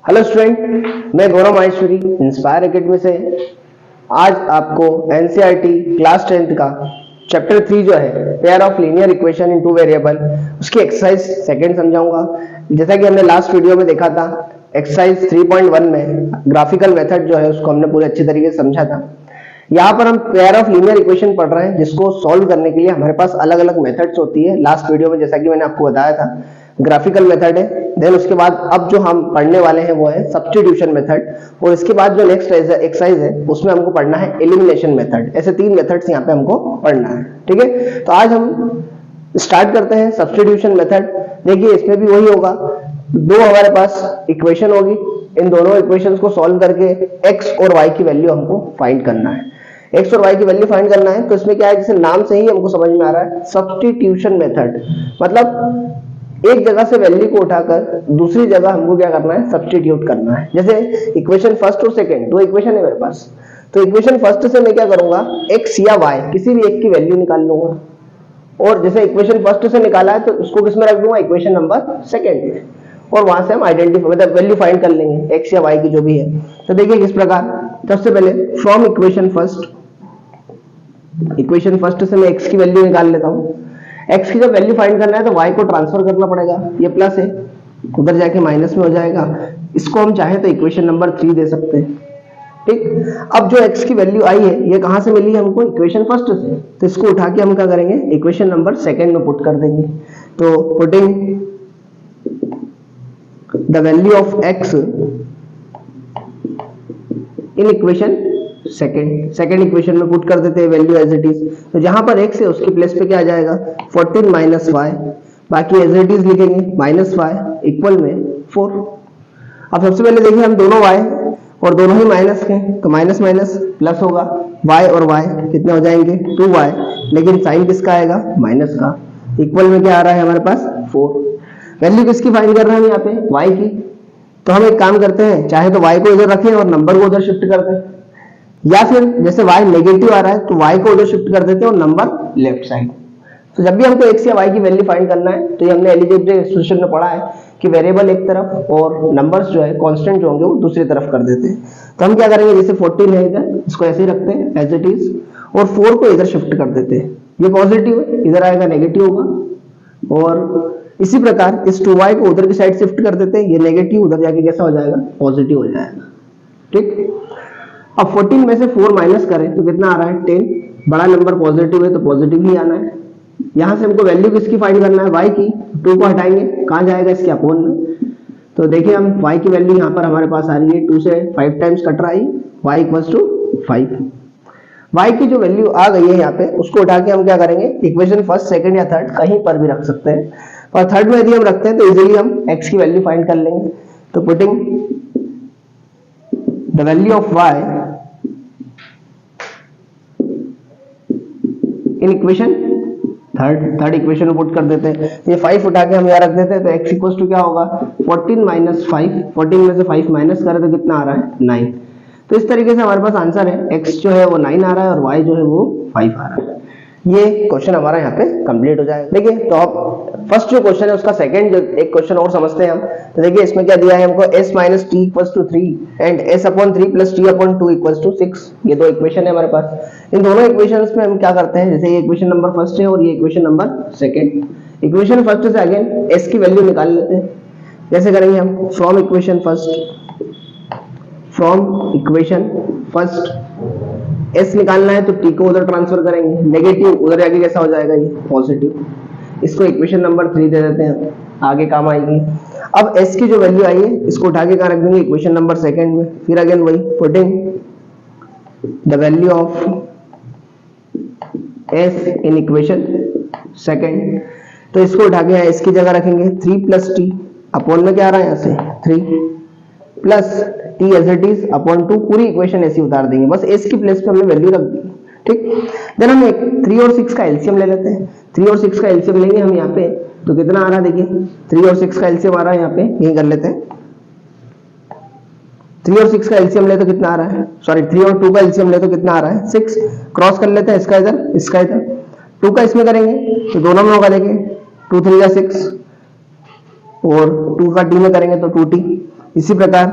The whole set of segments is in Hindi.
हेलो स्टूडेंट, मैं गौरव माहेश्वरी इंस्पायर एकेडमी से आज आपको एनसीईआरटी क्लास 10th का चैप्टर 3 जो है pair of linear equation in two variable उसकी एक्सरसाइज सेकंड समझाऊंगा। जैसा कि हमने लास्ट वीडियो में देखा था, एक्सरसाइज 3.1 में ग्राफिकल मेथड जो है उसको हमने पूरे अच्छी तरीके से समझा था। यहाँ पर हम पेयर ऑफ लीनियर इक्वेशन पढ़ रहे हैं जिसको सॉल्व करने के लिए हमारे पास अलग अलग मेथड्स होती है। लास्ट वीडियो में जैसा कि मैंने आपको बताया था ग्राफिकल मेथड है, देन उसके बाद अब जो हम पढ़ने वाले हैं वो है सब्स्टिट्यूशन मेथड, और इसके बाद जो नेक्स्ट एक्सरसाइज है उसमें हमको पढ़ना है एलिमिनेशन मेथड। ऐसे तीन मेथड्स यहाँ पे हमको पढ़ना है, ठीक है। तो आज हम स्टार्ट करते हैं सब्स्टिट्यूशन मेथड। देखिए इसमें भी वही होगा, दो हमारे पास इक्वेशन होगी, इन दोनों इक्वेशंस को सॉल्व करके एक्स और वाई की वैल्यू हमको फाइंड करना है। एक्स और वाई की वैल्यू फाइंड करना है तो इसमें क्या है, जैसे नाम से ही हमको समझ में आ रहा है सब्स्टिट्यूशन मेथड, मतलब एक जगह से वैल्यू को उठाकर दूसरी जगह हमको क्या करना है, सब्स्टिट्यूट करना है। जैसे इक्वेशन फर्स्ट और सेकंड दो इक्वेशन है मेरे पास, तो इक्वेशन फर्स्ट से मैं क्या करूंगा, एक्स या वाई किसी भी एक की वैल्यू निकाल लूंगा, और जैसे इक्वेशन फर्स्ट से निकाला है तो उसको किसमें रख दूंगा, इक्वेशन नंबर सेकंड में, और वहां से हम आइडेंटिफाई मतलब वैल्यू फाइंड कर लेंगे एक्स या वाई की जो भी है। तो देखिए किस प्रकार, सबसे पहले फ्रॉम इक्वेशन फर्स्ट से मैं एक्स की वैल्यू निकाल लेता हूं। एक्स की जब वैल्यू फाइंड करना है तो वाई को ट्रांसफर करना पड़ेगा, ये प्लस है उधर जाके माइनस में हो जाएगा, इसको हम चाहे तो इक्वेशन नंबर 3 दे सकते हैं, ठीक। अब जो एक्स की वैल्यू आई है ये कहां से मिली हमको, इक्वेशन फर्स्ट से, तो इसको उठा के हम क्या करेंगे, इक्वेशन नंबर सेकंड में पुट कर देंगे। तो putting the value of x in equation second equation में पुट कर देते हैं वैल्यू एज इट इज। तो जहां पर x है उसकी प्लेस पे क्या आ जाएगा, 14 माइनस वाई, बाकी एज इट इज लिखेंगे माइनस वाई इक्वल में 4। अब सबसे पहले देखिए हम दोनों y और दोनों ही माइनस के, तो माइनस माइनस प्लस होगा, y और y कितने हो जाएंगे 2y, लेकिन साइन किसका आएगा, माइनस का, इक्वल में क्या आ रहा है हमारे पास 4। वैल्यू किसकी फाइंड कर रहे हैं यहाँ पे, y की। तो हम एक काम करते हैं, चाहे तो y को इधर रखें और नंबर को उधर शिफ्ट कर दें, या फिर जैसे y नेगेटिव आ रहा है तो y को उधर शिफ्ट कर देते हैं और नंबर लेफ्ट साइड। तो जब भी हमको x या y की वैल्यू फाइंड करना है तो ये हमने अलजेब्रिक एक्सप्रेशन में पढ़ा है कि वेरिएबल एक तरफ और नंबर्स जो है कांस्टेंट जो होंगे वो दूसरी तरफ कर देते हैं। तो हम क्या करेंगे, जैसे 14 है इधर, इसको ऐसे ही रखते हैं एज इट इज, और 4 को इधर शिफ्ट कर देते हैं, ये पॉजिटिव है इधर आएगा नेगेटिव होगा, और इसी प्रकार इस 2y को उधर की साइड शिफ्ट कर देते हैं, ये नेगेटिव उधर जाके कैसा हो जाएगा, पॉजिटिव हो जाएगा, ठीक। अब 14 में से 4 माइनस करें तो कितना आ रहा है 10, बड़ा नंबर पॉजिटिव है तो पॉजिटिव ही आना है। यहां से हमको वैल्यू किसकी फाइंड करना है, y की, 2 को हटाएंगे कहां जाएगा, इसके अपोन में। तो देखिए हम y की वैल्यू यहां पर हमारे पास आ रही है, 2 से 5 टाइम्स कट रहा है, y इक्वल्स टू 5। y की जो वैल्यू आ गई है यहाँ पे उसको उठा के हम क्या करेंगे, इक्वेशन फर्स्ट सेकंड या थर्ड कहीं पर भी रख सकते हैं, और थर्ड में यदि हम रखते हैं तो इजीली हम x की वैल्यू फाइंड कर लेंगे। तो putting the value of y in equation third equation में पुट कर देते हैं, ये 5 उठा के हम यहाँ रख देते हैं, तो x इक्वल्स टू क्या होगा 14 माइनस 5, 14 में से 5 माइनस करें तो कितना आ रहा है 9। तो इस तरीके से हमारे पास आंसर है, x जो है वो 9 आ रहा है और y जो है वो 5 आ रहा है। ये क्वेश्चन हमारा यहाँ पे कंप्लीट हो जाएगा। देखिए तो अब फर्स्ट जो क्वेश्चन है उसका सेकंड जो एक क्वेश्चन और समझते हैं हम। तो देखिए इसमें क्या दिया है हमको, s minus t equals to 3 and s upon 3 plus t upon 2 equals to 6। ये दो इक्वेशन है हमारे पास। इन दोनों इक्वेशंस में हम क्या करते हैं, जैसे ये इक्वेशन नंबर फर्स्ट है और ये equation number second, equation first से अगेन s की वैल्यू निकाल लेते हैं। जैसे करेंगे हम फ्रॉम इक्वेशन फर्स्ट s निकालना है तो t को उधर ट्रांसफर करेंगे, नेगेटिव उधर जाके कैसा हो जाएगा, ये पॉजिटिव, इसको इक्वेशन नंबर 3 दे देते हैं, आगे काम आएगी। अब s की जो वैल्यू आई है इसको उठा के कहां रख देंगे, इक्वेशन नंबर सेकंड में, फिर अगेन वही putting the value of s in equation second. तो इसको उठा के s की जगह रखेंगे 3 प्लस टी अपॉन में क्या आ रहा है यहाँ से 3 plus t as it is upon 2, पूरी इक्वेशन ऐसी उतार देंगे, बस s की प्लेस पे हमने वैल्यू रख दी, ठीक। देन हम 3 और 6 का एलसीएम ले लेते हैं, 3 और 6 का एलसीएम लेंगे हम यहाँ पे, तो कितना आ रहा है, देखिए 3 और 6 का एलसीएम आ रहा है यहाँ पे, यही कर लेते हैं, 3 और 6 का एलसीएम ले तो कितना आ रहा है, सॉरी 3 और 2 का एलसीएम ले तो कितना आ रहा है 6, क्रॉस कर लेते हैं इसका इधर इसका इधर, 2 का इसमें करेंगे तो दोनों में होगा, देखिए 2 3 का 6 और 2 का टी में करेंगे तो 2t, इसी प्रकार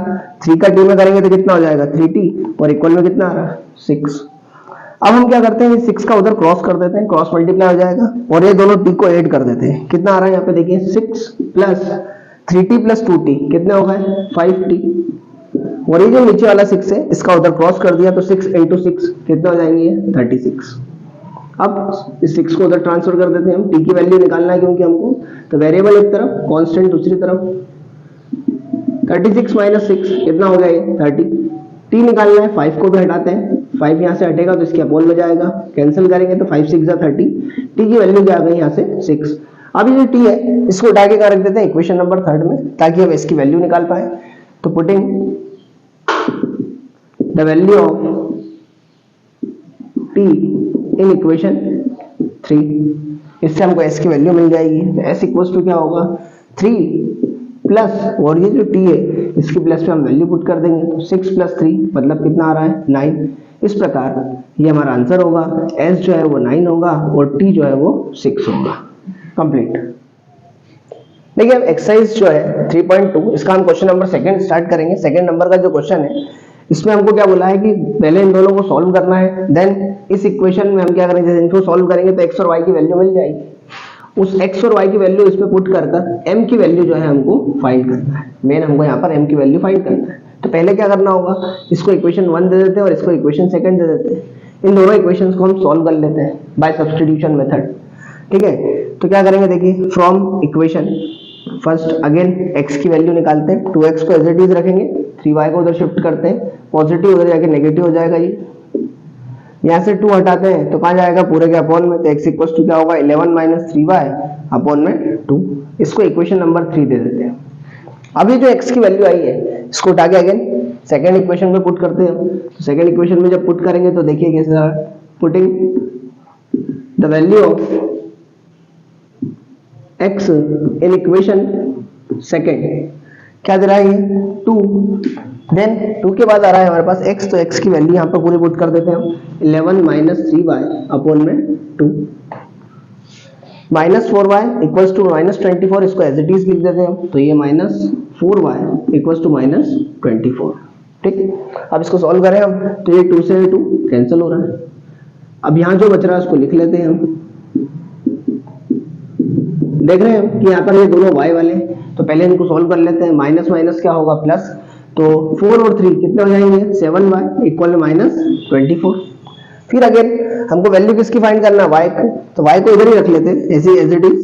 3 का t में करेंगे तो कितना हो जाएगा 3t और इक्वल में कितना आ रहा है 6। अब हम क्या करते हैं 6 का उधर क्रॉस कर देते हैं, क्रॉस मल्टीप्लाई हो जाएगा और ये दोनों t को ऐड कर देते हैं। कितना आ रहा है यहाँ पे देखिए 6 प्लस 3t प्लस 2t कितने हो गए 5t और ये जो नीचे वाला 6 है इसका उधर क्रॉस कर दिया तो 6 इंटू 6 कितना हो जाएंगे 36। अब इस 6 को उधर ट्रांसफर कर देते हैं हम, t की वैल्यू निकालना है क्योंकि हमको, तो वेरिएबल एक तरफ कांस्टेंट दूसरी तरफ। 36 माइनस 6 कितना हो गया ये 30। t निकालना है 5 को भी हटाते हैं, 5 यहाँ से हटेगा तो इसके अपोन में जाएगा, कैंसिल करेंगे तो 5 6 30, t की वैल्यू क्या आ गई यहाँ से 6। अब ये जो t है इसको उठा के क्या रख देते हैं इक्वेशन नंबर 3 में ताकि हम इसकी वैल्यू निकाल पाए। तो putting the value of t in equation 3, इससे हमको s की वैल्यू मिल जाएगी। s इक्वल्स टू क्या होगा 3 प्लस और ये जो t है इसकी प्लस पे हम वैल्यू पुट कर देंगे तो 6 प्लस 3 मतलब कितना आ रहा है 9। इस प्रकार ये हमारा आंसर होगा, s जो है वो 9 होगा और t जो है वो 6 होगा। कंप्लीट। देखिए अब एक्सरसाइज जो है 3.2 इसका हम क्वेश्चन नंबर 2 स्टार्ट करेंगे। 2 नंबर का जो क्वेश्चन है इसमें हमको क्या बोला है कि पहले इन दोनों को सॉल्व करना है, देन इस इक्वेशन में हम क्या करेंगे जैसे इनको सॉल्व करेंगे तो x और y की वैल्यू मिल जाएगी, उस x और y की वैल्यू इसमें पुट कर m की वैल्यू जो है हमको फाइंड करना है। मेन हमको यहाँ पर m की वैल्यू फाइंड करना है। तो पहले क्या करना होगा, इसको इक्वेशन 1 दे देते हैं और इसको इक्वेशन 2 दे देते हैं। इन दोनों इक्वेशंस को हम सॉल्व कर लेते हैं बाय सब्स्टिट्यूशन मेथड। ठीक है, तो क्या करेंगे देखिए from equation first again x की वैल्यू निकालते हैं, 2x को एज इट इज रखेंगे, 3y को उधर शिफ्ट करते हैं, पॉजिटिव उधर जाके नेगेटिव हो जाएगा। ये यहाँ से 2 हटाते हैं तो कहाँ जाएगा पूरे के अपॉन में, तो x इक्वल्स टू क्या होगा 11 माइनस 3y अपॉन में 2। इसको इक्वेशन नंबर 3 दे देते हैं। अब ये जो x की वैल्यू आई है इसको उठा के अगेन सेकेंड इक्वेशन में पुट करते हैं। तो सेकेंड इक्वेशन में जब पुट करेंगे तो देखिए कैसे putting the value of x in equation second क्या दे रहा है ये 2, देन 2 के बाद आ रहा है हमारे पास x, तो x की वैल्यू यहाँ पर पूरी पुट कर देते हैं हम 11 माइनस 3y अपॉन में 2 minus 4y equals to minus 24, इसको एज इट इज लिख देते हैं हम, तो ये minus 4y equals to minus 24। ठीक, अब इसको सॉल्व करें हम तो ये 2 से 2 कैंसिल हो रहा है। अब यहाँ जो बच रहा है उसको लिख लेते हैं हम। देख रहे हैं कि यहाँ पर ये दोनों y वाले, तो पहले इनको सॉल्व कर लेते हैं। माइनस माइनस क्या होगा प्लस, तो 4 और 3 कितने हो जाएंगे 7y इक्वल माइनस 24। फिर अगेन हमको वैल्यू किसकी फाइंड करना है y को, तो y को इधर ही रख लेते हैं ऐसे एज इट इज,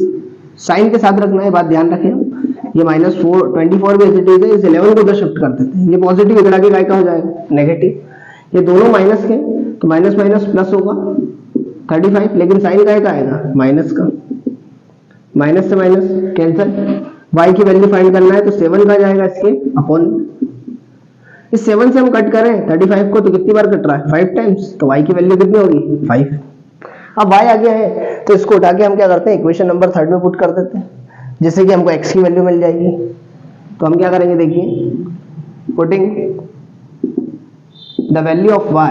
साइन के साथ रखना है, बात ध्यान रखें हम। ये माइनस 24 भी एज इट इज है, इस 11 को उधर शिफ्ट कर देते हैं, ये पॉजिटिव इधर आके y का हो जाएगा नेगेटिव। ये दोनों माइनस के तो माइनस माइनस प्लस होगा 35, लेकिन साइन का आएगा माइनस का, माइनस से माइनस कैंसिल। y की वैल्यू फाइंड करना है तो 7 का जाएगा इसके अपॉन, इस 7 से हम कट करें 35 को तो कितनी बार कट रहा है 5 टाइम्स, तो y की वैल्यू कितनी होगी 5। अब y आ गया है तो इसको उठा के हम क्या करते हैं इक्वेशन नंबर 3 में पुट कर देते हैं, जिससे कि हमको x की वैल्यू मिल जाएगी। तो हम क्या करेंगे देखिए putting the value of y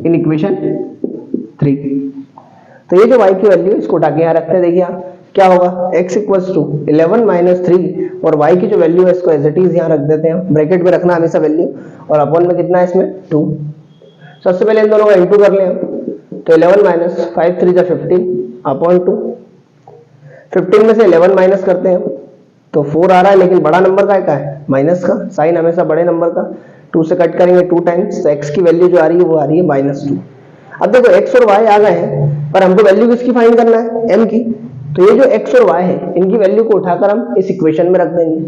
in equation 3, तो ये जो y की वैल्यू इसको उठा के यहाँ रखते हैं। देखिए क्या होगा x इक्वल्स टू 11 माइनस 3 और y की जो वैल्यू है इसको एज इट इज यहाँ रख देते हैं, ब्रैकेट में रखना हमेशा वैल्यू, और अपॉन में कितना है इसमें 2। सबसे पहले इन दोनों का इंटू कर लें हम, तो 11 माइनस 5 3 15 अपॉन 2, 15 में से 11 माइनस करते हैं तो 4 आ रहा है, लेकिन बड़ा नंबर का है माइनस का, साइन हमेशा बड़े नंबर का, 2 से कट करेंगे 2 टाइम्स, तो x की वैल्यू जो आ रही है वो आ रही है -2। अब देखो x और y आ गए हैं, पर हमको वैल्यू किसकी फाइंड करना है m की, तो ये जो x और y है इनकी वैल्यू को उठाकर हम इस इक्वेशन में रख देंगे।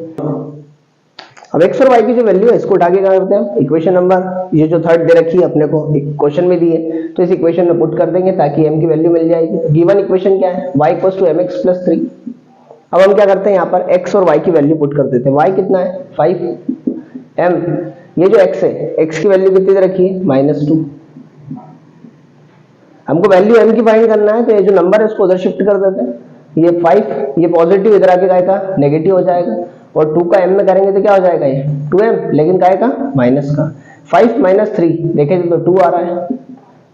अब x और y की जो वैल्यू है इसको उठा के क्या करते हैं इक्वेशन नंबर, ये जो थर्ड दे रखी है अपने को क्वेश्चन में दी है, तो इस इक्वेशन में पुट कर देंगे ताकि m की वैल्यू मिल जाएगी। गिवन इक्वेशन क्या है y equals to mx plus 3। अब हम क्या करते हैं यहाँ पर x और y की वैल्यू पुट कर देते हैं। y कितना है 5, m ये जो x है x की वैल्यू कितनी दे रखी है -2। हमको वैल्यू m की फाइंड करना है, तो ये जो नंबर है उसको उधर शिफ्ट कर देते हैं। ये 5 ये पॉजिटिव इधर आके काय का नेगेटिव हो जाएगा, और 2 का m में करेंगे तो क्या हो जाएगा ये 2m, लेकिन काय का माइनस का। 5 माइनस 3 देखें तो 2 आ रहा है।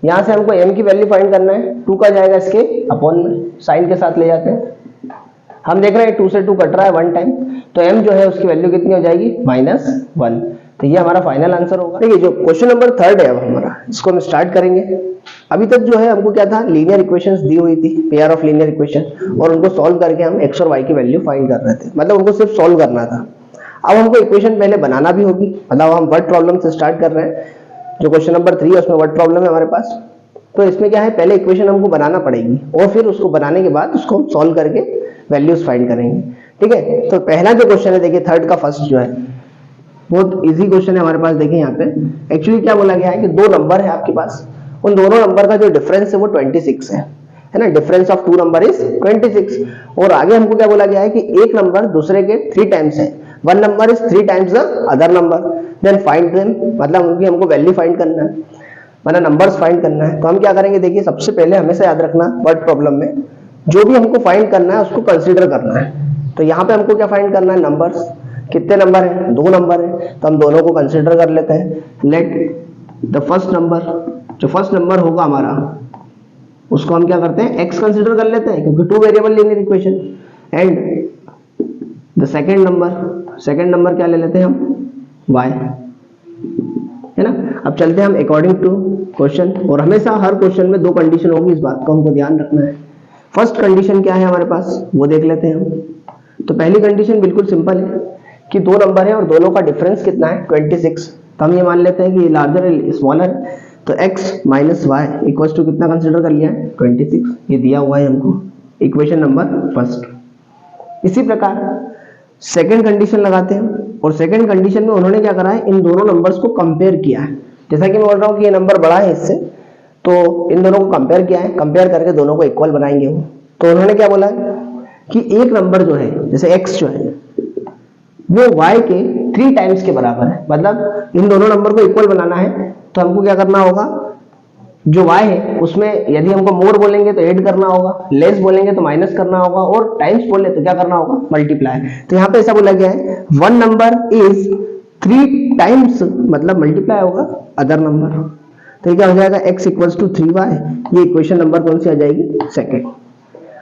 यहाँ से हमको m की वैल्यू फाइंड करना है, 2 का जाएगा इसके अपॉन में, साइन के साथ ले जाते हैं। हम देख रहे हैं 2 से 2 कट रहा है 1 टाइम, तो m जो है उसकी वैल्यू कितनी हो जाएगी -1। तो ये हमारा फाइनल आंसर होगा। देखिए जो क्वेश्चन नंबर 3 है अब हमारा, इसको हम स्टार्ट करेंगे। अभी तक जो है हमको क्या था, लीनियर इक्वेशंस दी हुई थी, पेयर ऑफ लीनियर इक्वेशन, और उनको सॉल्व करके हम x और y की वैल्यू फाइंड कर रहे थे, मतलब उनको सिर्फ सॉल्व करना था। अब हमको इक्वेशन पहले बनाना भी होगी, मतलब हम वर्ड प्रॉब्लम से स्टार्ट कर रहे हैं। जो क्वेश्चन नंबर 3 है उसमें वर्ड प्रॉब्लम है हमारे पास, तो इसमें क्या है, पहले इक्वेशन हमको बनाना पड़ेगी और फिर उसको बनाने के बाद उसको सॉल्व करके वैल्यूज फाइंड करेंगे। ठीक है, तो पहला जो क्वेश्चन है देखिए, थर्ड का फर्स्ट जो है, बहुत इजी क्वेश्चन है हमारे पास। देखिए यहाँ पे एक्चुअली क्या बोला गया है कि 2 नंबर है आपके पास, उन दोनों नंबर का जो डिफरेंस है वो 26 है ना, डिफरेंस ऑफ 2 नंबर इज 26। और आगे हमको क्या बोला गया है कि एक नंबर दूसरे के 3 टाइम्स है, one number is 3 times the other number, then find them, मतलब उनकी हमको वैल्यू फाइंड करना है, मतलब नंबर्स फाइंड करना है। तो हम क्या करेंगे, देखिए सबसे पहले हमेशा याद रखना वर्ड प्रॉब्लम में जो भी हमको फाइंड करना है उसको कंसीडर करना है। तो यहाँ पे हमको क्या फाइंड करना है, नंबर्स। कितने नंबर है, 2 नंबर है, तो हम दोनों को कंसीडर कर लेते हैं। लेट द फर्स्ट नंबर, जो फर्स्ट नंबर होगा हमारा उसको हम क्या करते हैं, x कंसीडर कर लेते हैं क्योंकि 2 variable linear equation. And the second number क्या ले लेते हैं हम, y, है ना। अब चलते हैं हम अकॉर्डिंग टू क्वेश्चन, और हमेशा हर क्वेश्चन में 2 कंडीशन होगी, इस बात को हमको ध्यान रखना है। फर्स्ट कंडीशन क्या है हमारे पास, वो देख लेते हैं हम। तो पहली कंडीशन बिल्कुल सिंपल है कि 2 नंबर है और दोनों का डिफरेंस कितना है, 26। तो हम ये मान लेते हैं कि लार्जर है स्मॉलर, तो x minus y equal to कितना कंसिडर कर लिया है, 26। ये दिया हुआ है हमको इक्वेशन नंबर फर्स्ट। इसी प्रकार सेकंड कंडीशन लगाते हैं, और सेकंड कंडीशन में उन्होंने क्या करा है, इन दोनों नंबर्स को कंपेयर किया है। जैसा कि मैं बोल रहा हूँ कि ये नंबर बड़ा है इससे, तो इन दोनों को कंपेयर किया है, कंपेयर करके दोनों को इक्वल बनाएंगे वो। तो उन्होंने क्या बोला है कि एक नंबर जो है, जैसे x जो है वो y के 3 टाइम्स के बराबर है, मतलब इन दोनों नंबर को इक्वल बनाना है तो हमको क्या करना होगा, जो y है उसमें यदि हमको मोर बोलेंगे तो ऐड करना होगा, लेस बोलेंगे तो माइनस करना होगा, और टाइम्स बोले तो क्या करना होगा, मल्टीप्लाई। तो यहाँ पे ऐसा बोला गया है 1 नंबर इज 3 टाइम्स, मतलब मल्टीप्लाई होगा अदर नंबर। तो क्या हो जाएगा, x इक्वल्स टू 3y। ये इक्वेशन नंबर कौन सी आ जाएगी, सेकंड।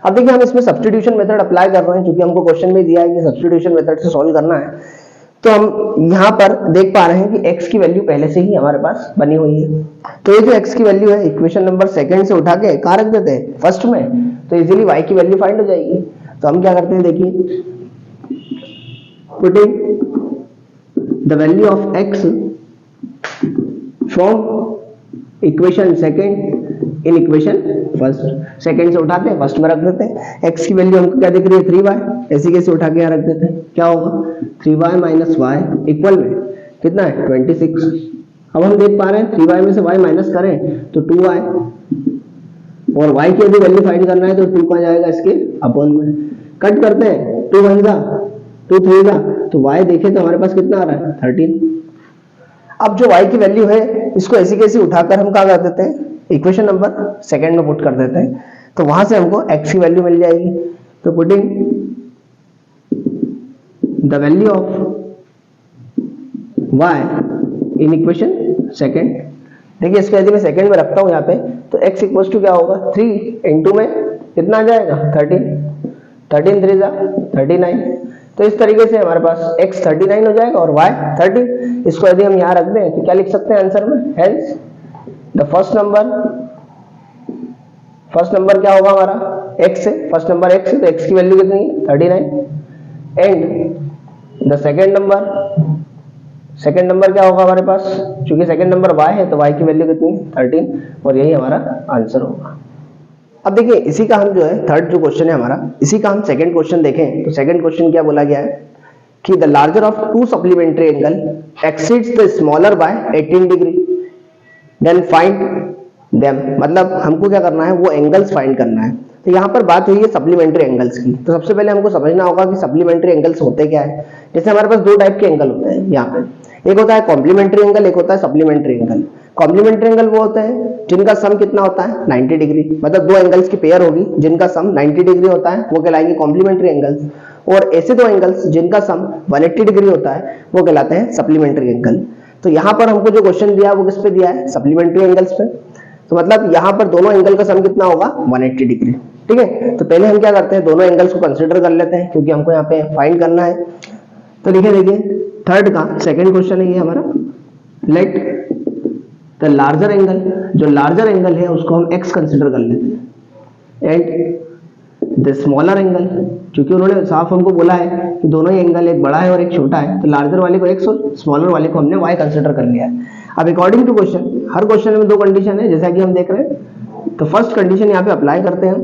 अब देखिए हम इसमें सब्स्टिट्यूशन मेथड अप्लाई कर रहे हैं, क्योंकि हमको क्वेश्चन में दिया है कि सब्स्टिट्यूशन मेथड से सॉल्व करना है। तो हम यहाँ पर देख पा रहे हैं कि x की वैल्यू पहले से ही हमारे पास बनी हुई है। तो ये जो x की वैल्यू है इक्वेशन नंबर सेकंड से उठा के कहाँ रख देते हैं, फर्स्ट में, तो इजीली y की वैल्यू फाइंड हो जाएगी। तो हम क्या करते हैं, देखिए putting the value of x from equation second in equation first. Second से उठाते हैं फर्स्ट में रख देते हैं। x की वैल्यू हमको क्या दिख रही है, 3y, ऐसे कैसे उठा के यहाँ रख देते हैं, क्या होगा 3y माइनस y इक्वल में कितना है 26। अब हम देख पा रहे हैं 3y में से y माइनस करें तो 2y, और y की यदि वैल्यू फाइंड करना है तो 2 का जाएगा इसके अपॉन में, कट करते हैं 2 1 जा 2 3 जा, तो y देखें तो हमारे पास कितना आ रहा है 13। अब जो y की वैल्यू है इसको ऐसी कैसी उठाकर हम कहाँ कर देते हैं, इक्वेशन नंबर सेकंड में पुट कर देते हैं, तो वहां से हमको x की वैल्यू मिल जाएगी। तो putting the value of y in equation second, देखिए इसको यदि मैं सेकंड में रखता हूं यहाँ पे, तो x इक्वल्स टू क्या होगा, 3 इंटू में कितना आ जाएगा 13, 13 3 जा 39। तो इस तरीके से हमारे पास x 39 हो जाएगा और y 30। इसको यदि हम यहाँ रख दें तो क्या लिख सकते हैं आंसर में, हेंस द फर्स्ट नंबर क्या होगा हमारा, x है, फर्स्ट नंबर x है, तो x की वैल्यू कितनी है 39। एंड द सेकंड नंबर क्या होगा हमारे पास, क्योंकि सेकंड नंबर y है तो y की वैल्यू कितनी है 13, और यही हमारा आंसर होगा। अब देखिए इसी का हम जो है थर्ड जो क्वेश्चन है हमारा, इसी का हम सेकंड क्वेश्चन देखें तो सेकंड क्वेश्चन क्या बोला गया है कि the larger of 2 supplementary angle exceeds the smaller by 18 degree, then find them, मतलब हमको क्या करना है, वो एंगल्स फाइंड करना है। तो यहाँ पर बात हुई है सप्लीमेंट्री एंगल्स की, तो सबसे पहले हमको समझना होगा कि सप्लीमेंट्री एंगल्स होते क्या है। जैसे हमारे पास 2 टाइप के एंगल होते हैं यहाँ पे, एक होता है कॉम्प्लीमेंट्री एंगल, एक होता है सप्लीमेंट्री एंगल। कॉम्प्लीमेंट्री एंगल वो होते हैं जिनका सम कितना होता है 90 डिग्री, मतलब 2 एंगल्स की पेयर होगी जिनका सम 90 डिग्री होता है, वो कहलाएंगे कॉम्प्लीमेंट्री एंगल्स। और ऐसे 2 एंगल्स जिनका सम 180 डिग्री होता है वो कहलाते हैं सप्लीमेंट्री एंगल। तो यहाँ पर हमको जो क्वेश्चन दिया है वो किस पे दिया है, सप्लीमेंट्री एंगल्स पे। तो मतलब यहाँ पर दोनों एंगल का सम कितना होगा 180 डिग्री। ठीक है, तो पहले हम क्या करते हैं, दोनों एंगल्स को कंसिडर कर लेते हैं क्योंकि हमको यहाँ पे फाइंड करना है। तो लिखे देखिए थर्ड का सेकंड क्वेश्चन है ये हमारा, लेट द लार्जर एंगल, जो लार्जर एंगल है उसको हम x कंसिडर कर लेते हैं, एंड द स्मॉलर एंगल, क्योंकि उन्होंने साफ हमको बोला है कि दोनों ही एंगल, एक बड़ा है और एक छोटा है, तो लार्जर वाले को x और स्मॉलर वाले को हमने y कंसिडर कर लिया है। अब अकॉर्डिंग टू क्वेश्चन, हर क्वेश्चन में दो कंडीशन है जैसा कि हम देख रहे हैं। तो फर्स्ट कंडीशन यहाँ पे अप्लाई करते हैं।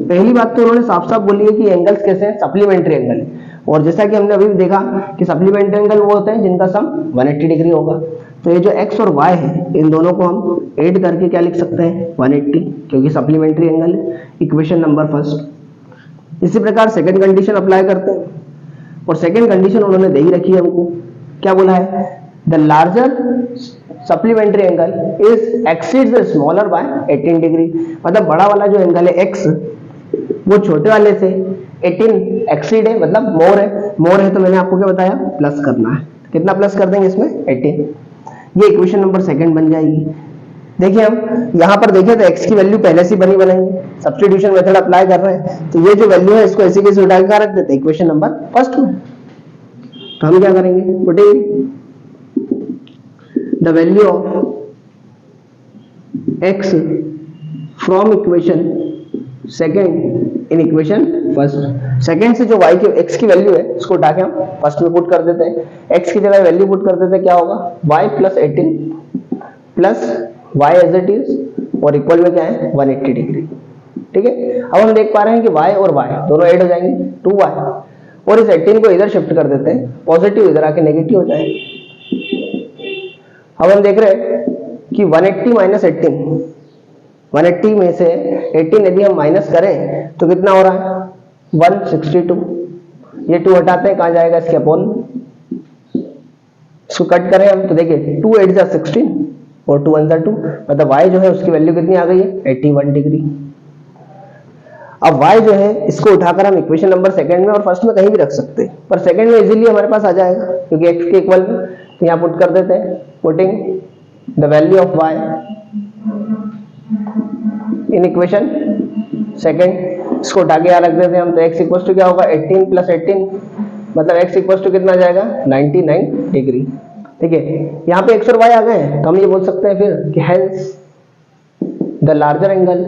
पहली बात तो उन्होंने साफ साफ बोली है कि एंगल्स कैसे हैं, सप्लीमेंट्री एंगल है, और जैसा कि हमने अभी भी देखा कि सप्लीमेंट्री एंगल वो होते हैं जिनका सम 180 डिग्री होगा। तो ये जो x और y है इन दोनों को हम ऐड करके क्या लिख सकते हैं, 180, क्योंकि सप्लीमेंट्री एंगल है, इक्वेशन नंबर फर्स्ट। इसी प्रकार सेकंड कंडीशन अप्लाई करते हैं, और सेकंड कंडीशन उन्होंने दे ही रखी है हमको, क्या बोला है, the larger supplementary angle is exceeds the smaller by 18 degree, मतलब बड़ा वाला जो एंगल है x वो छोटे वाले से 18 एक्सीड है, मतलब मोर है, मोर है तो मैंने आपको क्या बताया, प्लस करना है। कितना प्लस कर देंगे इसमें, 18। ये इक्वेशन नंबर सेकंड बन जाएगी। देखिए हम यहाँ पर देखें तो x की वैल्यू पहले से बनी बनाएंगे, सब्स्टिट्यूशन मेथड अप्लाई कर रहे हैं, तो ये जो वैल्यू है इसको ऐसे कैसे उठा के रख देते हैं इक्वेशन नंबर फर्स्ट में। तो हम क्या करेंगे, putting the value of x from equation second in equation first, second से जो y की x की वैल्यू है उसको उठा के हम फर्स्ट में पुट कर देते हैं। x की जगह वैल्यू पुट कर देते हैं, क्या होगा, y plus 18 plus y as it is, और इक्वल में क्या है, 180 डिग्री। ठीक है, अब हम देख पा रहे हैं कि y और y दोनों ऐड हो जाएंगे, 2y, और इस 18 को इधर शिफ्ट कर देते हैं, पॉजिटिव इधर आके नेगेटिव हो जाएगा। अब हम देख रहे हैं कि 180 माइनस 18, 180 में से 18 यदि हम माइनस करें तो कितना हो रहा है, 162। ये 2 हटाते हैं, कहां जाएगा, इसके अपॉन, इसको कट करें हम तो देखिए 2 8 जा 16 और 2 1 जा 2, मतलब y जो है उसकी वैल्यू कितनी आ गई है, 81 डिग्री। अब y जो है इसको उठाकर हम इक्वेशन नंबर सेकंड में और फर्स्ट में कहीं भी रख सकते हैं, पर सेकंड में इजीली हमारे पास आ जाएगा क्योंकि x के इक्वल में, तो यहाँ पुट कर देते हैं, putting the value of y in equation second, इसको उठा के यहाँ रख देते हैं हम, तो x इक्वल टू क्या होगा, 18 प्लस 18, मतलब x इक्वल टू कितना जाएगा, 99 डिग्री। ठीक है, यहाँ पे x और y आ गए हैं, तो हम ये बोल सकते हैं फिर कि hence the larger angle,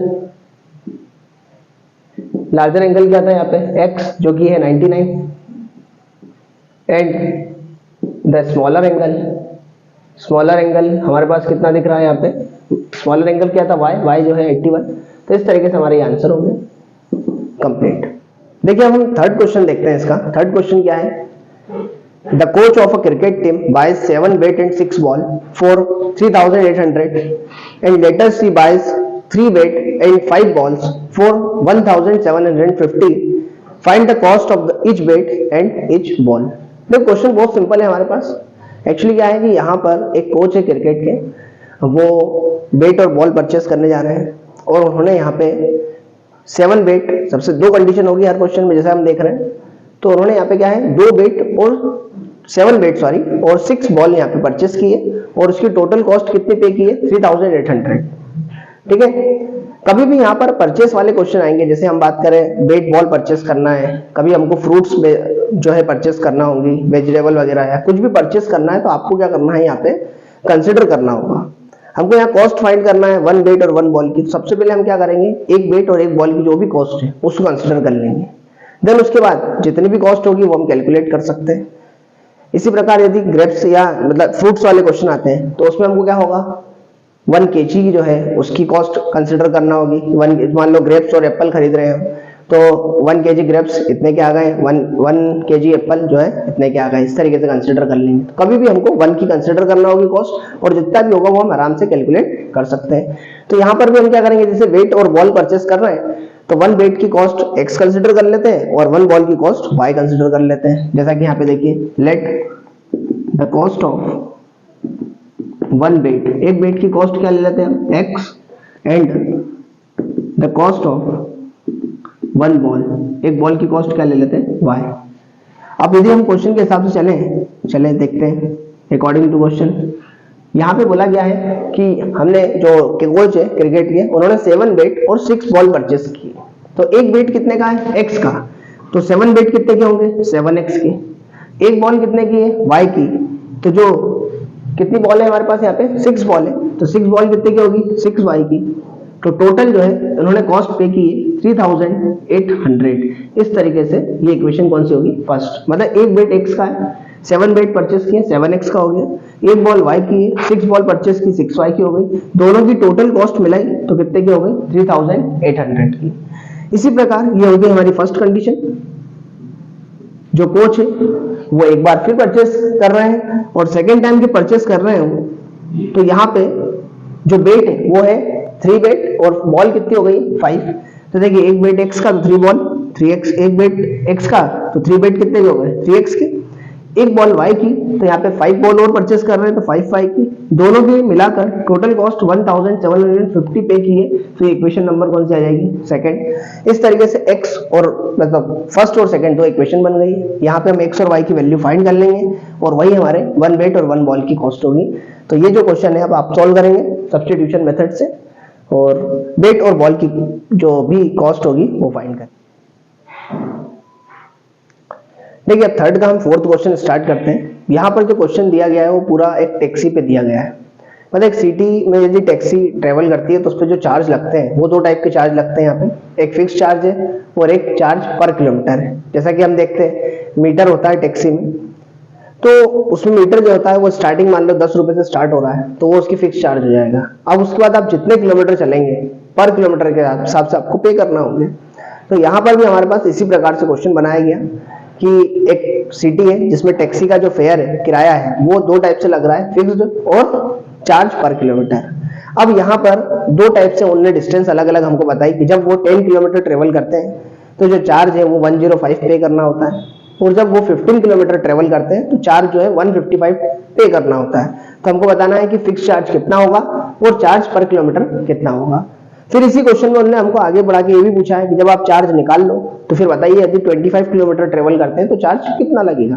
larger angle क्या था यहाँ पे, x जो कि है 99, and the smaller angle, smaller angle हमारे पास कितना दिख रहा है यहाँ पे, स्मॉलर एंगल क्या था, y जो है 81। तो इस तरीके से हमारे ये आंसर होंगे कंप्लीट। देखिए अब हम थर्ड क्वेश्चन देखते हैं। इसका थर्ड क्वेश्चन क्या है, the coach of a cricket team buys 7 bat and 6 ball for 3800 and later he buys 3 bat and 5 balls for 1750, find the cost of each bat and each ball. देखो क्वेश्चन बहुत सिंपल है हमारे पास। एक्चुअली क्या है कि यहाँ पर एक कोच है क्रिकेट के, वो बैट और बॉल परचेस करने जा रहे हैं और उन्होंने यहाँ पे 7 बैट, सबसे 2 कंडीशन होगी हर क्वेश्चन में जैसा हम देख रहे हैं, तो उन्होंने यहाँ पे क्या है 2 बैट और 7 बैट सॉरी और 6 बॉल यहाँ पे परचेस की है और उसकी टोटल कॉस्ट कितनी पे की है, 3800। ठीक है, कभी भी यहाँ पर परचेस वाले क्वेश्चन आएंगे, जैसे हम बात करें बैट बॉल परचेस करना है, कभी हमको फ्रूट्स जो है परचेस करना होगी, वेजिटेबल वगैरह या कुछ भी परचेस करना है, तो आपको क्या करना है यहाँ पे कंसिडर करना होगा। हमको यहाँ कॉस्ट फाइंड करना है 1 बैट और 1 बॉल की। तो सबसे पहले हम क्या करेंगे, एक बैट और एक बॉल की जो भी कॉस्ट है उसको कंसिडर कर लेंगे, देन उसके बाद जितनी भी कॉस्ट होगी वो हम कैलकुलेट कर सकते हैं। इसी प्रकार यदि ग्रेप्स या मतलब फ्रूट्स वाले क्वेश्चन आते हैं तो उसमें हमको क्या होगा, 1 kg की जो है उसकी कॉस्ट कंसिडर करना होगी। मान लो ग्रेप्स और एप्पल खरीद रहे हैं तो 1 kg ग्रेप्स इतने के आ गए, 1 kg एप्पल जो है इतने के आ गए, इस तरीके से कंसिडर कर लेंगे। तो कभी भी हमको 1 की कंसिडर करना होगी कॉस्ट, और जितना भी होगा वो हम आराम से कैलकुलेट कर सकते हैं। तो यहाँ पर भी हम क्या करेंगे, जैसे वेट और बॉल परचेस कर रहे हैं तो 1 वेट की कॉस्ट x कंसिडर कर लेते हैं और 1 बॉल की कॉस्ट y कंसिडर कर लेते हैं। जैसा कि यहाँ पे देखिए, लेट द कॉस्ट ऑफ 1 बेट, एक बेट की कॉस्ट क्या ले लेते हैं हम, x, and the cost of 1 ball, एक बॉल की कॉस्ट क्या ले लेते हैं, y। अब यदि हम क्वेश्चन के हिसाब से चले देखते हैं अकॉर्डिंग टू क्वेश्चन, यहाँ पे बोला गया है कि हमने जो कोच है क्रिकेट के, उन्होंने 7 बैट और 6 बॉल परचेस किए। तो एक बैट कितने का है? x का। तो 7 बैट कितने के होंगे? 7x के। एक बॉल कितने की है? y की। तो जो कितनी बॉल है हमारे पास यहाँ पे? 6 बॉल है। तो 6 बॉल कितने की होगी? 6y की। तो टोटल जो है उन्होंने कॉस्ट पे की है 3800। इस तरीके से ये इक्वेशन कौन सी होगी? फर्स्ट। मतलब एक बैट x का है, 7 बैट परचेस किए, 7x का हो गया। एक बॉल y की है, 6 बॉल परचेस की, 6y की हो गई। दोनों की टोटल कॉस्ट मिलाई तो कितने की हो गई? 3800 की। इसी प्रकार ये हो गई हमारी फर्स्ट कंडीशन। जो कोच है वो एक बार फिर परचेस कर रहे हैं और सेकेंड टाइम की परचेस कर रहे हो, तो यहाँ पे जो बेट है वो है 3 बेट और बॉल कितनी हो गई? 5। तो देखिए एक बेट x का तो 3 बॉल 3x, एक बेट x का तो 3 बेट कितने के हो गए? 3x के। एक बॉल y की तो यहाँ पे 5 बॉल और परचेस कर रहे हैं तो 5y की। दोनों की मिलाकर टोटल कॉस्ट 1750 पे की है। तो इक्वेशन नंबर कौन सी आ जाएगी? सेकंड। इस तरीके से x और मतलब फर्स्ट और सेकंड दो इक्वेशन बन गई। यहाँ पे हम x और y की वैल्यू फाइंड कर लेंगे और वही हमारे 1 बेट और 1 बॉल की कॉस्ट होगी। तो ये जो क्वेश्चन है अब आप सॉल्व करेंगे सब्स्टिट्यूशन मेथड से और बेट और बॉल की जो भी कॉस्ट होगी वो फाइंड करें। देखिए अब थर्ड का हम फोर्थ क्वेश्चन स्टार्ट करते हैं। यहाँ पर जो क्वेश्चन दिया गया है वो पूरा एक टैक्सी पे दिया गया है। मतलब एक सिटी में यदि टैक्सी ट्रेवल करती है तो उस पर जो चार्ज लगते हैं वो 2 टाइप के चार्ज लगते हैं यहाँ पे। एक फिक्स चार्ज है और एक चार्ज पर किलोमीटर है। जैसा कि हम देखते हैं मीटर होता है टैक्सी में, तो उसमें मीटर जो होता है वो स्टार्टिंग मान लो 10 रुपए से स्टार्ट हो रहा है तो वो उसकी फिक्स चार्ज हो जाएगा। अब उसके बाद आप जितने किलोमीटर चलेंगे पर किलोमीटर के हिसाब से आपको पे करना होगा। तो यहाँ पर भी हमारे पास इसी प्रकार से क्वेश्चन बनाया गया कि एक सिटी है जिसमें टैक्सी का जो फेयर है, किराया है, वो 2 टाइप से लग रहा है, फिक्स्ड और चार्ज पर किलोमीटर। अब यहाँ पर 2 टाइप से उन्होंने डिस्टेंस अलग अलग हमको बताई कि जब वो 10 किलोमीटर ट्रेवल करते हैं तो जो चार्ज है वो 105 पे करना होता है और जब वो 15 किलोमीटर ट्रेवल करते हैं तो चार्ज जो है 155 पे करना होता है। तो हमको बताना है कि फिक्स चार्ज कितना होगा और चार्ज पर किलोमीटर कितना होगा। फिर इसी क्वेश्चन में उन्होंने हमको आगे बढ़ा के ये भी पूछा है कि जब आप चार्ज निकाल लो तो फिर बताइए यदि 25 किलोमीटर ट्रेवल करते हैं तो चार्ज कितना लगेगा।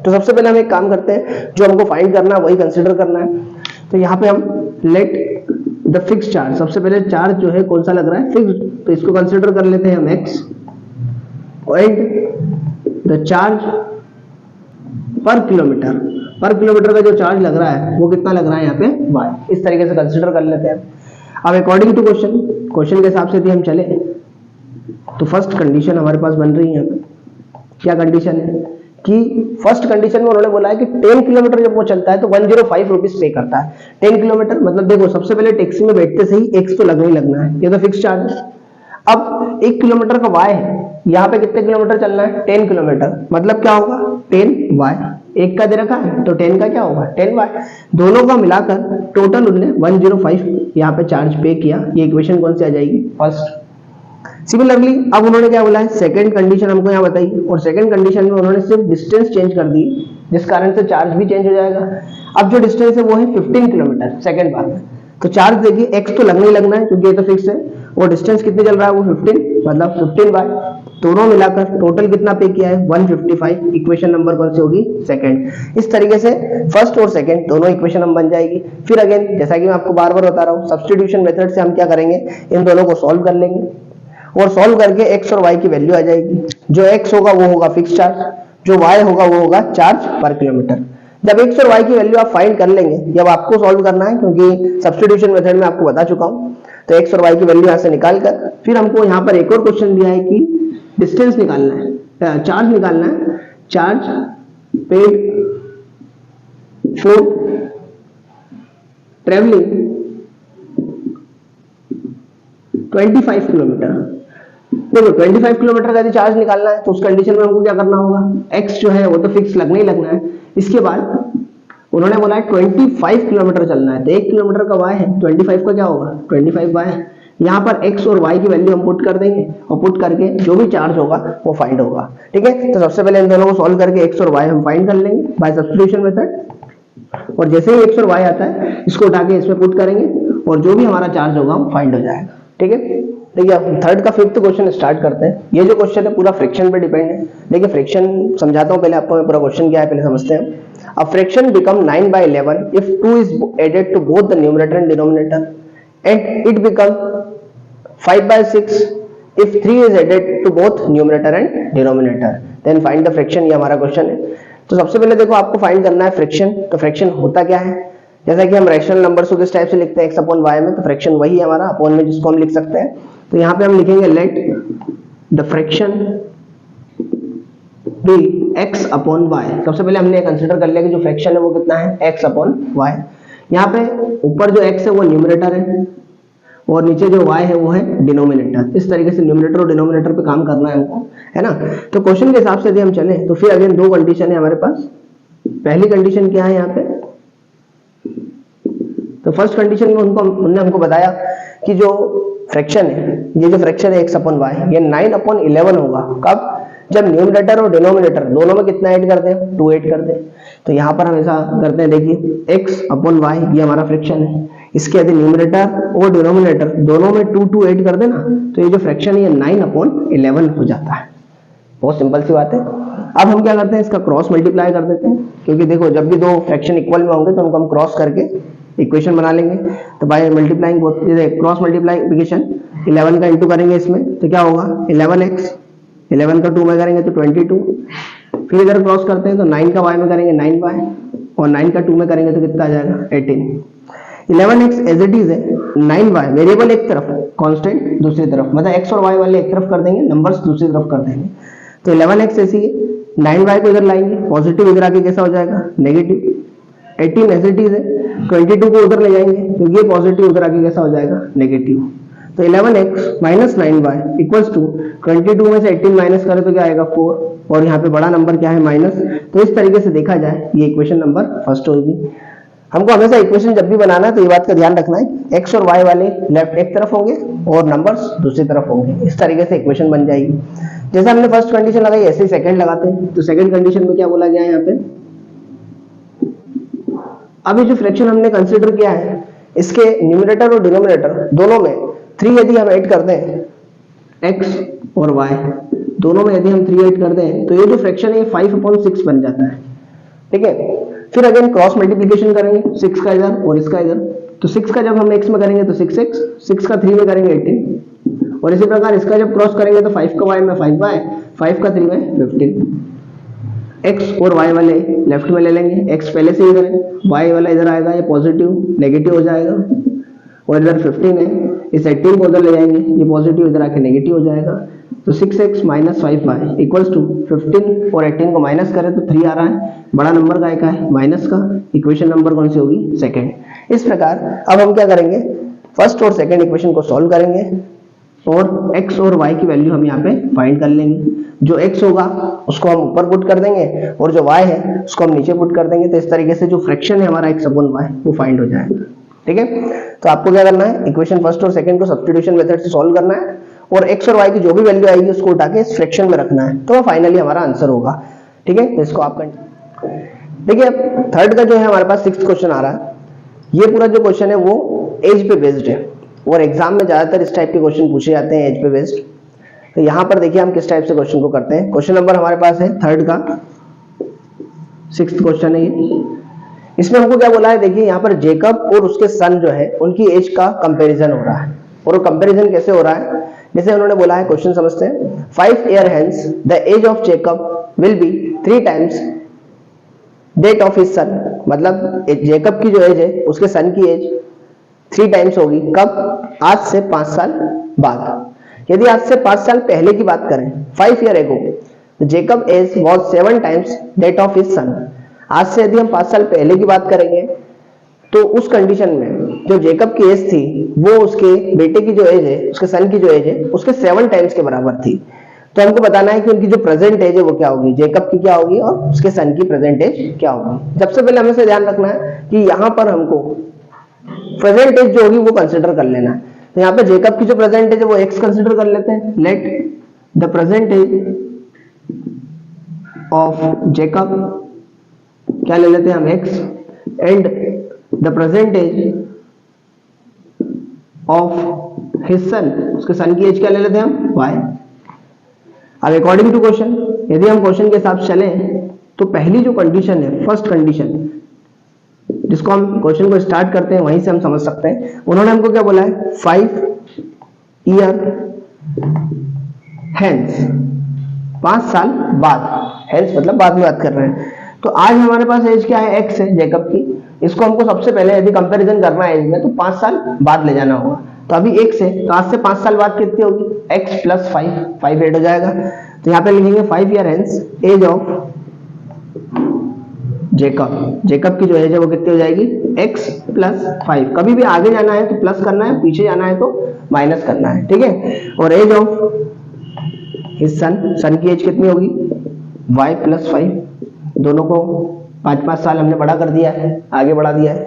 तो सबसे पहले हम एक काम करते हैं, जो हमको फाइंड करना है वही कंसिडर करना है। तो यहाँ पे हम लेट द फिक्स चार्ज, सबसे पहले चार्ज जो है कौन सा लग रहा है? फिक्स। तो इसको कंसिडर कर लेते हैं हम x एंड द चार्ज पर किलोमीटर। पर किलोमीटर का जो चार्ज लग रहा है वो कितना लग रहा है यहाँ पे? y। इस तरीके से कंसिडर कर लेते हैं। अब अकॉर्डिंग टू क्वेश्चन के हिसाब से यदि हम चले तो फर्स्ट कंडीशन हमारे पास बन रही है। क्या कंडीशन है कि फर्स्ट कंडीशन में उन्होंने बोला है कि 10 किलोमीटर जब वो चलता है तो 105 रुपीज पे करता है। 10 किलोमीटर मतलब देखो सबसे पहले टैक्सी में बैठते से ही एक्स तो लगना ही लगना है, ये तो फिक्स चार्ज है। अब 1 किलोमीटर का y है, यहाँ पे कितने किलोमीटर चलना है? 10 किलोमीटर। मतलब क्या होगा? 10y। एक का दे रखा है तो 10 का क्या होगा? 10y। दोनों का मिलाकर टोटल उन्होंने 105 यहाँ पे चार्ज पे किया। ये इक्वेशन कौन सी आ जाएगी? फर्स्ट। सिमिलरली अब उन्होंने क्या बोला है? सेकंड कंडीशन हमको यहाँ बताई और सेकंड कंडीशन में उन्होंने सिर्फ डिस्टेंस चेंज कर दी जिस कारण से चार्ज भी चेंज हो जाएगा। अब जो डिस्टेंस है वो है 15 किलोमीटर सेकंड बार में। तो चार्ज देखिए x तो लगना ही लगना है क्योंकि ये तो फिक्स है और डिस्टेंस कितने चल रहा है? वो 15, मतलब 15 दोनों मिलाकर टोटल कितना पे किया है? 155। इक्वेशन नंबर कौन सी होगी? सेकंड। इस तरीके से फर्स्ट और सेकंड दोनों इक्वेशन हम बन जाएगी। फिर अगेन जैसा कि मैं आपको बार बार बता रहा हूँ सब्स्टिट्यूशन मेथड से हम क्या करेंगे, इन दोनों को सॉल्व कर लेंगे और सॉल्व करके x और y की वैल्यू आ जाएगी। जो x होगा वो होगा फिक्स चार्ज, जो y होगा वो होगा चार्ज पर किलोमीटर। जब x और y की वैल्यू आप फाइंड कर लेंगे, जब आपको सॉल्व करना है क्योंकि सब्स्टिट्यूशन मेथड में आपको बता चुका हूं, तो x और y की वैल्यू यहां से निकाल कर फिर हमको यहां पर एक और क्वेश्चन दिया है कि डिस्टेंस निकालना है, चार्ज निकालना है। Charge paid for travelling 25 kilometre. देखो 25 किलोमीटर का यदि चार्ज निकालना है तो उस कंडीशन में हमको क्या करना होगा? x जो है वो तो फिक्स लगना ही लगना है। इसके बाद उन्होंने बोला है 25 किलोमीटर चलना है तो 1 किलोमीटर का y है, 25 का क्या होगा? 25y। यहाँ पर x और y की वैल्यू हम पुट कर देंगे और पुट करके जो भी चार्ज होगा वो फाइंड होगा। ठीक है, तो सबसे पहले इन दोनों को सॉल्व करके x और y हम फाइंड कर लेंगे बाय सब्स्टिट्यूशन मेथड और जैसे ही x और y आता है इसको उठा के इसमें पुट करेंगे और जो भी हमारा चार्ज होगा वो फाइंड हो जाएगा। ठीक है, देखिए अब थर्ड का फिफ्थ क्वेश्चन स्टार्ट करते हैं। ये जो क्वेश्चन है पूरा फ्रैक्शन पे डिपेंड है। देखिए फ्रैक्शन समझाता हूँ पहले आपको, मैं पूरा क्वेश्चन क्या है पहले समझते हैं। A fraction become 9/11 if 2 is added to both the numerator and denominator, and it become 5/6 if 3 is added to both numerator and denominator, then find the fraction। ये हमारा क्वेश्चन है। तो सबसे पहले देखो आपको फाइंड करना है फ्रैक्शन। तो फ्रैक्शन होता क्या है, जैसा कि हम रैशनल नंबर्स को किस टाइप से लिखते हैं x अपॉन y में, तो फ्रैक्शन वही है हमारा, अपॉन में जिसको हम लिख सकते हैं। तो यहाँ पे हम लिखेंगे let the fraction be x upon y। सबसे पहले हमने कंसीडर कर लिया कि जो फ्रैक्शन है वो कितना है, x अपॉन y। यहाँ पे ऊपर जो x है वो न्यूमरेटर है और नीचे जो y है वो है डिनोमिनेटर। इस तरीके से न्यूमरेटर और डिनोमिनेटर पे काम करना है हमको, है ना। तो क्वेश्चन के हिसाब से यदि हम चलें तो फिर अगेन दो कंडीशन है हमारे पास। पहली कंडीशन क्या है यहाँ पे, तो फर्स्ट कंडीशन में उन्होंने हमको बताया कि जो फ्रैक्शन है, ये जो फ्रैक्शन है x अपॉन y, ये 9/11 होगा। कब, जब न्यूमरेटर और डिनोमिनेटर दोनों में कितना ऐड करते हैं, 2 ऐड करते हैं। तो यहाँ पर हम ऐसा करते हैं, देखिए x अपॉन y ये हमारा फ्रैक्शन है, इसके यदि न्यूमरेटर और डिनोमिनेटर दोनों में 2 ऐड कर देना तो ये जो फ्रैक्शन है ये 9/11 हो जाता है। बहुत सिंपल सी बात है। अब हम क्या करते हैं, इसका क्रॉस मल्टीप्लाई कर देते हैं, क्योंकि देखो जब भी दो फ्रैक्शन इक्वल में होंगे तो उनको हम क्रॉस करके इक्वेशन बना लेंगे। तो बाय मल्टीप्लाइंग क्रॉस मल्टीप्लाइकेशन 11 का इंटू करेंगे इसमें तो क्या होगा 11x, 11 का 2 में करेंगे तो 22, फिर इधर क्रॉस करते हैं तो 9 का y में करेंगे 9y और 9 का 2 में करेंगे तो कितना आ जाएगा 18। 11x एज इट इज है, 9y वेरिएबल एक तरफ, कांस्टेंट दूसरी तरफ, मतलब x और y वाले एक तरफ कर देंगे, नंबर्स दूसरी तरफ कर देंगे। तो 11x ऐसी है, 9y को इधर लाएंगे, पॉजिटिव इधर आके कैसा हो जाएगा नेगेटिव। 18 एज इट इज है, 22 को उधर ले जाएंगे तो ये पॉजिटिव उधर आके कैसा हो जाएगा नेगेटिव। तो 11x minus 9y equals to 22 में से 18 माइनस करें तो क्या आएगा 4, और यहाँ पे बड़ा नंबर क्या है माइनस। तो इस तरीके से देखा जाए ये इक्वेशन नंबर फर्स्ट होगी। हमको हमेशा इक्वेशन जब भी बनाना है तो ये बात का ध्यान रखना है, x और y वाले लेफ्ट एक तरफ होंगे और नंबर्स दूसरी तरफ होंगे। इस तरीके से इक्वेशन बन जाएगी। जैसे हमने फर्स्ट कंडीशन लगाई ऐसे ही सेकंड लगाते हैं। तो सेकंड कंडीशन में क्या बोला गया है यहाँ पे, अभी जो फ्रैक्शन हमने कंसीडर किया है इसके न्यूमरेटर और डिनोमिनेटर दोनों में 3 यदि हम ऐड कर दें, x और y दोनों में यदि हम 3 ऐड कर दें तो ये जो फ्रैक्शन है ये 5/6 बन जाता है। ठीक है, फिर अगेन क्रॉस मल्टीप्लिकेशन करेंगे, 6 का इधर और इसका इधर। तो 6 का जब हम x में करेंगे तो 6x, 6 का 3 में करेंगे 18, और इसी प्रकार इसका जब क्रॉस करेंगे तो 5 का y में 5y, 5 का 3 में 15। x और y वाले लेफ्ट में ले लेंगे, x पहले से इधर है, y वाला इधर आएगा, ये पॉजिटिव नेगेटिव हो जाएगा, और इधर 15 है, इस 18 को उधर ले जाएंगे, ये पॉजिटिव इधर आके नेगेटिव हो जाएगा। तो 6x minus 5y equals to 15, और 18 को माइनस करें तो 3 आ रहा है, बड़ा नंबर का एक है माइनस का। इक्वेशन नंबर कौन सी होगी, सेकंड। इस प्रकार अब हम क्या करेंगे, फर्स्ट और सेकंड इक्वेशन को सॉल्व करेंगे और x और y की वैल्यू हम यहाँ पे फाइंड कर लेंगे। जो x होगा उसको हम ऊपर पुट कर देंगे और जो y है उसको हम नीचे पुट कर देंगे। तो इस तरीके से जो फ्रैक्शन है हमारा x अपॉन y वो फाइंड हो जाएगा। ठीक है, तो आपको क्या करना है, इक्वेशन फर्स्ट और सेकंड को सब्स्टिट्यूशन मेथड से सॉल्व करना है और x और y की जो भी वैल्यू आएगी उसको उठा के इस फ्रैक्शन में रखना है, तो फाइनली हमारा आंसर होगा। ठीक है, तो इसको आप देखिए थर्ड का जो है हमारे पास 6th क्वेश्चन आ रहा है। ये पूरा जो क्वेश्चन है वो एज पे बेस्ड है और एग्जाम में ज्यादातर इस टाइप के क्वेश्चन पूछे जाते हैं एज पे बेस्ड। तो यहाँ पर देखिए हम किस टाइप से क्वेश्चन को करते हैं। क्वेश्चन नंबर हमारे पास है थर्ड का 6th क्वेश्चन है ये। इसमें हमको क्या बोला है, देखिए यहाँ पर जेकब और उसके सन जो है उनकी एज का कंपैरिजन हो रहा है, और वो कंपैरिजन कैसे हो रहा है, जैसे उन्होंने बोला है, क्वेश्चन समझते हैं। 5 years hence the age of Jacob will be 3 times that of his son। मतलब जेकब की जो एज है उसके सन की एज 3 टाइम्स होगी। कब, आज से 5 साल बाद। यदि आज से 5 साल पहले की बात करें, 5 years ago, Jacob age was 7 times that of his son। आज से यदि हम 5 साल पहले की बात करेंगे तो उस कंडीशन में जो जेकब की एज थी वो उसके बेटे की जो एज है, उसके सन की जो एज है उसके 7 टाइम्स के बराबर थी। तो हमको बताना है कि उनकी जो प्रेजेंट एज है वो क्या होगी, जेकब की क्या होगी और उसके सन की प्रेजेंट एज क्या होगी। सबसे पहले हमें से ध्यान रखना है कि यहाँ पर हमको प्रेजेंट एज जो होगी वो कंसिडर कर लेना है। तो यहाँ पे जेकब की जो प्रेजेंट एज है वो x कंसिडर कर लेते हैं। Let the present age of Jacob क्या ले लेते हैं हम x, and the present age of his son, उसके सन की एज क्या ले लेते हैं हम, y। अब अकॉर्डिंग टू क्वेश्चन, यदि हम क्वेश्चन के हिसाब से चले तो पहली जो कंडीशन है, फर्स्ट कंडीशन, जिसको हम क्वेश्चन को स्टार्ट करते हैं वहीं से हम समझ सकते हैं। उन्होंने हमको क्या बोला है, 5 ईयर हेंस, 5 साल बाद, हेंस मतलब बाद में बात कर रहे हैं। तो आज हमारे पास एज क्या है, x है जेकब की। इसको हमको सबसे पहले यदि कंपैरिजन करना है एज में तो 5 साल बाद ले जाना होगा। तो अभी x है, तो आज से 5 साल बाद कितनी होगी, x प्लस 5 ऐड हो जाएगा। तो यहाँ पे लिखेंगे 5 year hence age of Jacob. Jacob की जो एज है वो कितनी हो जाएगी, x प्लस 5। कभी भी आगे जाना है तो प्लस करना है, पीछे जाना है तो माइनस करना है, ठीक है। और एज ऑफ हिज सन, सन की एज कितनी होगी, y प्लस 5। दोनों को 5-5 साल हमने बड़ा कर दिया है, आगे बढ़ा दिया है।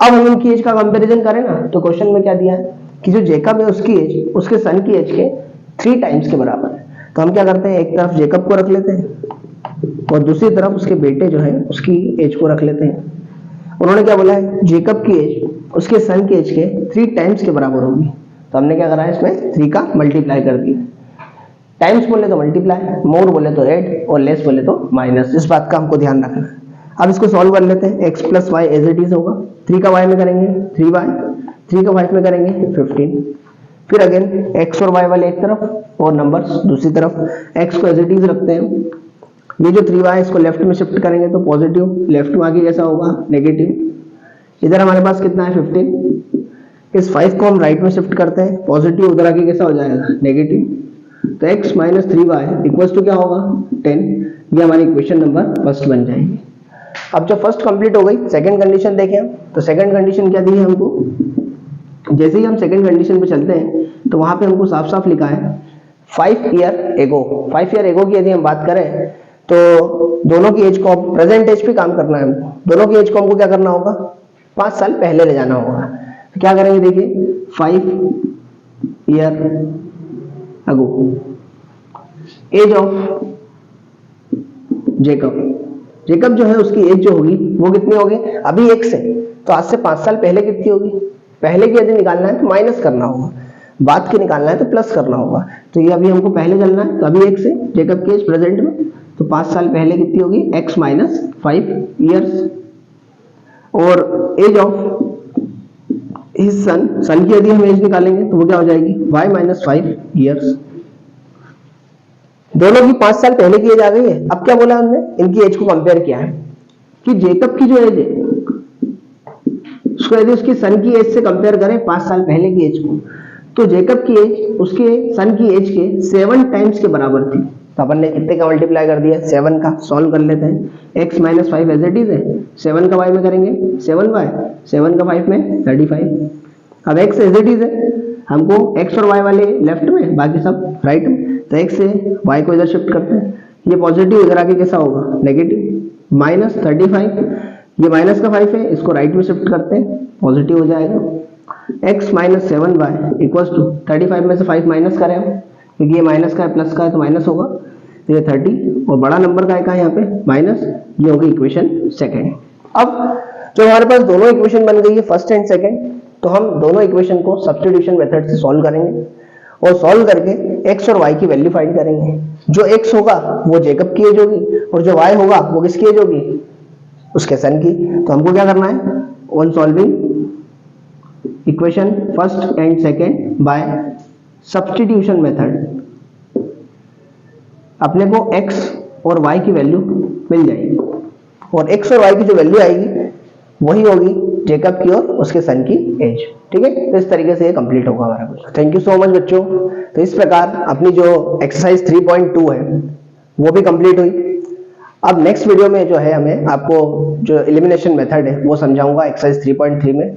अब हम इनकी एज का कंपैरिजन करें ना, तो क्वेश्चन में क्या दिया है कि जो जेकब है उसकी एज उसके सन की एज के 3 टाइम्स के बराबर है। तो हम क्या करते हैं, एक तरफ जेकब को रख लेते हैं और दूसरी तरफ उसके बेटे जो है उसकी एज को रख लेते हैं। उन्होंने क्या बोला है, जेकब की एज उसके सन की एज के 3 टाइम्स के बराबर होगी। तो हमने क्या करा है, इसमें 3 का मल्टीप्लाई कर दिया। टाइम्स बोले तो मल्टीप्लाई, मोर बोले तो ऐड और लेस बोले तो माइनस। इस बात का हमको ध्यान रखना है। अब इसको सॉल्व कर लेते हैं। x plus y as it is होगा, 3 का y में करेंगे 3y, 3 का 5 में करेंगे 15। फिर अगेन x और y वाले एक तरफ और नंबर्स दूसरी तरफ। x को एज इट इज रखते हैं। ये जो 3y इसको लेफ्ट में शिफ्ट करेंगे तो पॉजिटिव, लेफ्ट में आगे कैसा होगा, नेगेटिव। इधर हमारे पास कितना है 15। इस 5 को हम राइट में शिफ्ट करते हैं, पॉजिटिव, उधर आगे कैसा हो जाएगा, नेगेटिव। तो x minus 3y equals to क्या होगा, 10। ये हमारी इक्वेशन नंबर फर्स्ट बन जाएगी। अब जब फर्स्ट कंप्लीट हो गई, सेकंड कंडीशन देखें हम, तो सेकंड कंडीशन क्या दी है हमको। जैसे ही हम सेकंड कंडीशन पे चलते हैं तो वहां पे हमको साफ साफ लिखा है 5 ईयर एगो। 5 ईयर एगो की यदि हम बात करें तो दोनों की एज को, प्रेजेंट एज पे काम करना है हमको। दोनों की एज को हमको क्या करना होगा, 5 साल पहले ले जाना होगा। तो क्या करेंगे, देखिए 5 year ago age of Jacob. Jacob जो है उसकी एज जो होगी वो कितनी होगी, अभी x है तो आज से 5 साल पहले कितनी होगी। पहले की यदि निकालना है तो माइनस करना होगा, बाद की निकालना है तो प्लस करना होगा। तो ये अभी हमको पहले चलना है, तो अभी x है, जेकब की एज प्रेजेंट में, तो 5 साल पहले कितनी होगी, x माइनस 5 ईयर्स। और एज ऑफ हिज सन, सन की यदि हम एज निकालेंगे तो वो क्या हो जाएगी, y माइनस 5 ईयर्स। दोनों की 5 साल पहले की एज आ गई है। अब क्या बोला हमने, इनकी एज को कंपेयर किया है कि जेकब की जो एज है उसको यदि उसकी सन की एज से कंपेयर करें 5 साल पहले की एज को, तो जेकब की एज उसके सन की एज के 7 टाइम्स के बराबर थी। तो अपन ने कितने का मल्टीप्लाई कर दिया, 7 का। सॉल्व कर लेते हैं। x minus 5 as it is है, 7 का y में करेंगे 7y, 7 का 5 में 35। अब x एज इट इज है, हमको x और y वाले लेफ्ट में, बाकी सब राइट में। तो x से y को इधर शिफ्ट करते हैं, ये पॉजिटिव इधर आके कैसा होगा, नेगेटिव। माइनस 35, ये माइनस का 5 है, इसको राइट में शिफ्ट करते हैं, पॉजिटिव हो जाएगा। x minus 7y equals to 35 में से 5 माइनस करें हम, क्योंकि ये माइनस का है, प्लस का है तो माइनस होगा। तो ये 30 और बड़ा नंबर का है यहाँ पे माइनस। ये होगी इक्वेशन सेकेंड। अब जो हमारे पास दोनों इक्वेशन बन गई है, फर्स्ट एंड सेकेंड, तो हम दोनों इक्वेशन को सब्स्टिट्यूशन मेथड से सॉल्व करेंगे और सॉल्व करके x और y की वैल्यू फाइंड करेंगे। जो x होगा वो जेकब की एज होगी और जो y होगा वो किसकी एज होगी, उसके सन की। तो हमको क्या करना है, on solving equation first and second by substitution method, अपने को x और y की वैल्यू मिल जाएगी और x और y की जो वैल्यू आएगी वही होगी जेकब की और उसके सन की एज। ठीक है, तो इस तरीके से ये कंप्लीट होगा हमारा कुछ। थैंक यू सो मच बच्चों। तो इस प्रकार अपनी जो एक्सरसाइज 3.2 है वो भी कंप्लीट हुई। अब नेक्स्ट वीडियो में जो है हमें आपको जो एलिमिनेशन मेथड है वो समझाऊंगा एक्सरसाइज 3.3 में।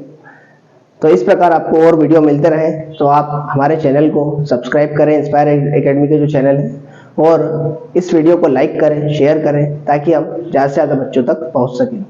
तो इस प्रकार आपको और वीडियो मिलते रहे तो आप हमारे चैनल को सब्सक्राइब करें, इंस्पायर एकेडमी के जो चैनल है, और इस वीडियो को लाइक करें, शेयर करें, ताकि हम ज़्यादा से ज़्यादा बच्चों तक पहुंच सकें।